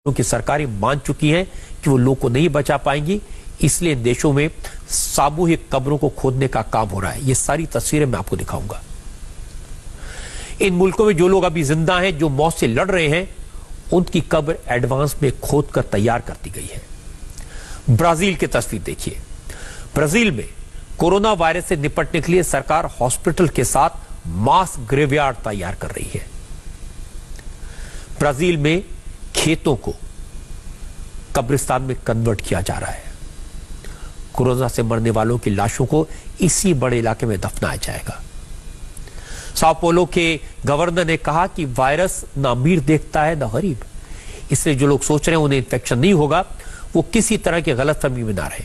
क्योंकि सरकारें मान चुकी हैं कि वो लोग को नहीं बचा पाएंगी, इसलिए देशों में सामूहिक कब्रों को खोदने का काम हो रहा है। ये सारी तस्वीरें मैं आपको दिखाऊंगा। इन मुल्कों में जो लोग अभी जिंदा हैं, जो मौत से लड़ रहे हैं, उनकी कब्र एडवांस में खोद कर तैयार कर दी गई है। ब्राजील की तस्वीर देखिए। ब्राजील में कोरोना वायरस से निपटने के लिए सरकार हॉस्पिटल के साथ मास ग्रेवयार्ड तैयार कर रही है। ब्राजील में खेतों को कब्रिस्तान में कन्वर्ट किया जा रहा है। कोरोना से मरने वालों की लाशों को इसी बड़े इलाके में दफनाया जाएगा। साओ पोलो के गवर्नर ने कहा कि वायरस न अमीर देखता है न गरीब, इसलिए जो लोग सोच रहे हैं उन्हें इन्फेक्शन नहीं होगा, वो किसी तरह की गलतफहमी में ना रहे।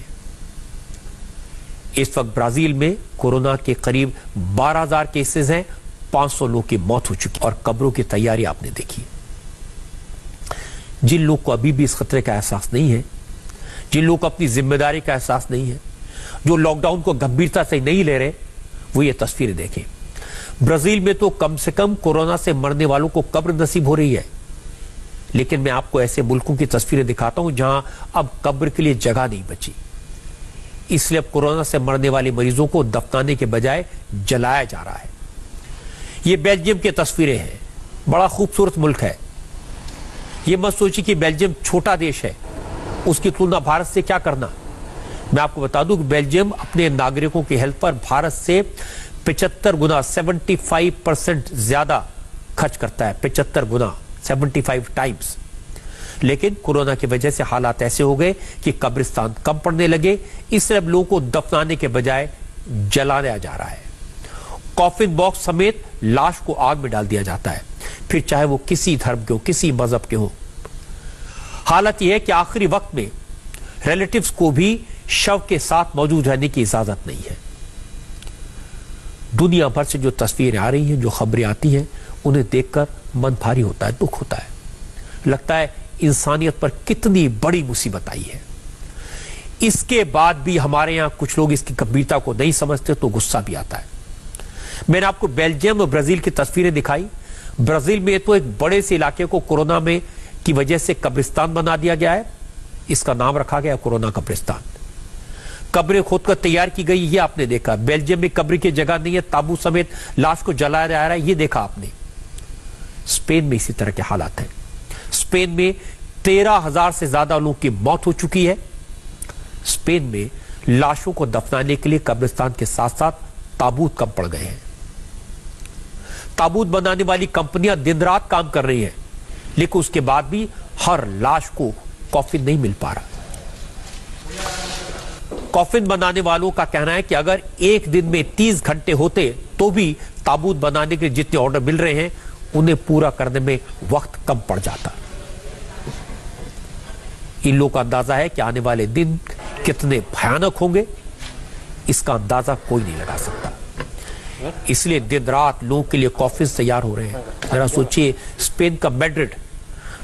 इस वक्त ब्राजील में कोरोना के करीब 12,000 केसेस हैं, 500 लोगों की मौत हो चुकी और कब्रों की तैयारी आपने देखी। जिन लोग को अभी भी इस खतरे का एहसास नहीं है, जिन लोग को अपनी जिम्मेदारी का एहसास नहीं है, जो लॉकडाउन को गंभीरता से नहीं ले रहे, वो ये तस्वीरें देखें। ब्राजील में तो कम से कम कोरोना से मरने वालों को कब्र नसीब हो रही है, लेकिन मैं आपको ऐसे मुल्कों की तस्वीरें दिखाता हूं जहां अब कब्र के लिए जगह नहीं बची। इसलिए अब कोरोना से मरने वाले मरीजों को दफनाने के बजाय जलाया जा रहा है। ये बेल्जियम की तस्वीरें हैं। बड़ा खूबसूरत मुल्क है। ये मत सोचिए कि बेल्जियम छोटा देश है, उसकी तुलना भारत से क्या करना। मैं आपको बता दूं कि बेल्जियम अपने नागरिकों की हेल्थ पर भारत से 75 गुना 75% ज्यादा खर्च करता है। 75 गुना 75 टाइम्स। लेकिन कोरोना की वजह से हालात ऐसे हो गए कि कब्रिस्तान कम पड़ने लगे, इसलिए अब लोगों को दफनाने के बजाय जलाया जा रहा है। कॉफिन बॉक्स समेत लाश को आग में डाल दिया जाता है, फिर चाहे वो किसी धर्म के हो, किसी मजहब के हो। हालत यह है कि आखिरी वक्त में रिलेटिव्स को भी शव के साथ मौजूद रहने की इजाजत नहीं है। दुनिया भर से जो तस्वीरें आ रही हैं, जो खबरें आती हैं, उन्हें देखकर मन भारी होता है, दुख होता है। लगता है इंसानियत पर कितनी बड़ी मुसीबत आई है। इसके बाद भी हमारे यहां कुछ लोग इसकी गंभीरता को नहीं समझते, तो गुस्सा भी आता है। मैंने आपको बेल्जियम और ब्राजील की तस्वीरें दिखाई। ब्राजील में तो एक बड़े से इलाके को कोरोना में की वजह से कब्रिस्तान बना दिया गया है। इसका नाम रखा गया कोरोना कब्रिस्तान। कब्रें खोदकर तैयार की गई, ये आपने देखा। बेल्जियम में कब्र की जगह नहीं है, ताबूत समेत लाश को जलाया जा रहा है, ये देखा आपने। स्पेन में इसी तरह के हालात हैं। स्पेन में 13,000 से ज्यादा लोगों की मौत हो चुकी है। स्पेन में लाशों को दफनाने के लिए कब्रिस्तान के साथ साथ ताबूत कम पड़ गए हैं। ताबूत बनाने वाली कंपनियां दिन रात काम कर रही हैं, लेकिन उसके बाद भी हर लाश को कॉफिन नहीं मिल पा रहा। कॉफिन बनाने वालों का कहना है कि अगर एक दिन में 30 घंटे होते तो भी ताबूत बनाने के जितने ऑर्डर मिल रहे हैं, उन्हें पूरा करने में वक्त कम पड़ जाता। इन लोगों का अंदाजा है कि आने वाले दिन कितने भयानक होंगे, इसका अंदाजा कोई नहीं लगा सकता। इसलिए दिन रात लोगों के लिए कॉफिन तैयार हो रहे हैं। जरा सोचिए, स्पेन का मैड्रिड,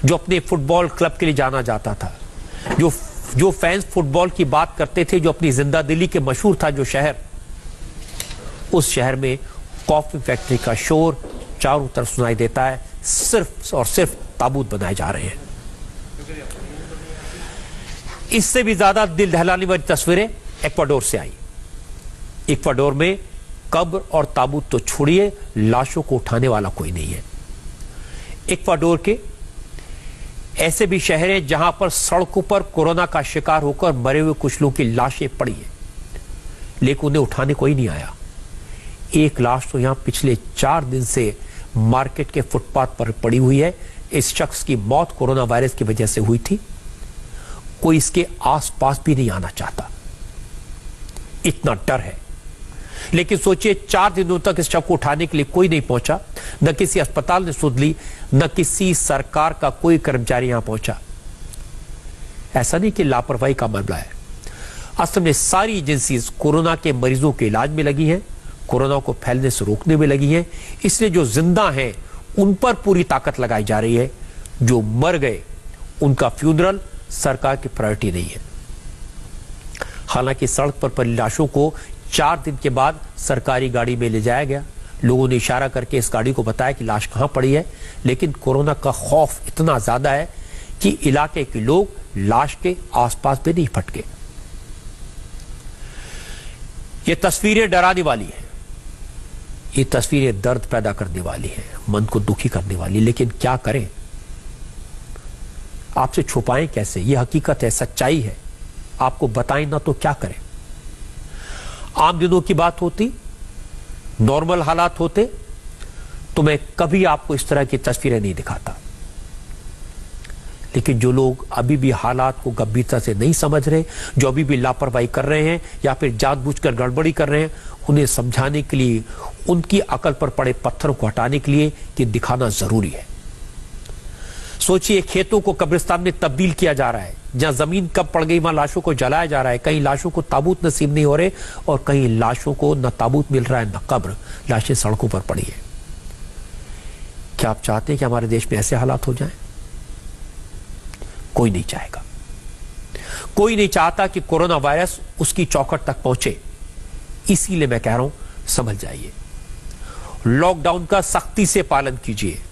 जो अपने फुटबॉल क्लब के लिए जाना जाता था, जो फैंस फुटबॉल की बात करते थे, जो अपनी जिंदा दिली के मशहूर था जो शहर, उस शहर में कॉफी फैक्ट्री का शोर चारों तरफ सुनाई देता है। सिर्फ और सिर्फ ताबूत बनाए जा रहे हैं। इससे भी ज्यादा दिल दहलाने वाली तस्वीरें इक्वाडोर से आई। इक्वाडोर में कब्र और ताबूत तो छोड़िए, लाशों को उठाने वाला कोई नहीं है। इक्वाडोर के ऐसे भी शहर हैं जहां पर सड़कों पर कोरोना का शिकार होकर मरे हुए कुछ लोगों की लाशें पड़ी हैं, लेकिन उन्हें उठाने कोई नहीं आया। एक लाश तो यहां पिछले 4 दिन से मार्केट के फुटपाथ पर पड़ी हुई है। इस शख्स की मौत कोरोना वायरस की वजह से हुई थी। कोई इसके आसपास भी नहीं आना चाहता, इतना डर है। लेकिन सोचिए, 4 दिनों तक इस शव को उठाने के लिए कोई नहीं पहुंचा। न किसी अस्पताल ने सुध ली, न किसी सरकार का कोई कर्मचारी यहां पहुंचा। ऐसा नहीं कि लापरवाही का मामला है। असल में सारी एजेंसीज कोरोना के मरीजों के इलाज में लगी हैं, कोरोना को फैलने से रोकने में लगी हैं। इसलिए जो जिंदा हैं उन पर पूरी ताकत लगाई जा रही है। जो मर गए उनका फ्यूनरल सरकार की प्रायोरिटी नहीं है। हालांकि सड़क पर पड़ी लाशों को 4 दिन के बाद सरकारी गाड़ी में ले जाया गया। लोगों ने इशारा करके इस गाड़ी को बताया कि लाश कहां पड़ी है, लेकिन कोरोना का खौफ इतना ज्यादा है कि इलाके के लोग लाश के आसपास भी नहीं फटके। ये तस्वीरें डराने वाली हैं, ये तस्वीरें दर्द पैदा करने वाली हैं, मन को दुखी करने वाली। लेकिन क्या करें, आपसे छुपाएं कैसे? ये हकीकत है, सच्चाई है, आपको बताएं ना तो क्या करें। आम दिनों की बात होती, नॉर्मल हालात होते तो मैं कभी आपको इस तरह की तस्वीरें नहीं दिखाता। लेकिन जो लोग अभी भी हालात को गंभीरता से नहीं समझ रहे, जो अभी भी लापरवाही कर रहे हैं या फिर जानबूझकर गड़बड़ी कर रहे हैं, उन्हें समझाने के लिए, उनकी अकल पर पड़े पत्थरों को हटाने के लिए कि दिखाना जरूरी है। सोचिए, खेतों को कब्रिस्तान में तब्दील किया जा रहा है, जहां जमीन कब पड़ गई वहां लाशों को जलाया जा रहा है। कहीं लाशों को ताबूत नसीब नहीं हो रहे और कहीं लाशों को न ताबूत मिल रहा है न कब्र, लाशें सड़कों पर पड़ी है। क्या आप चाहते हैं कि हमारे देश में ऐसे हालात हो जाएं? कोई नहीं चाहेगा। कोई नहीं चाहता कि कोरोना वायरस उसकी चौखट तक पहुंचे। इसीलिए मैं कह रहा हूं, समझ जाइए, लॉकडाउन का सख्ती से पालन कीजिए,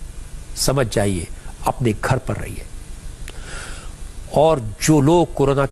समझ जाइए, अपने घर पर रहिए। और जो लोग कोरोना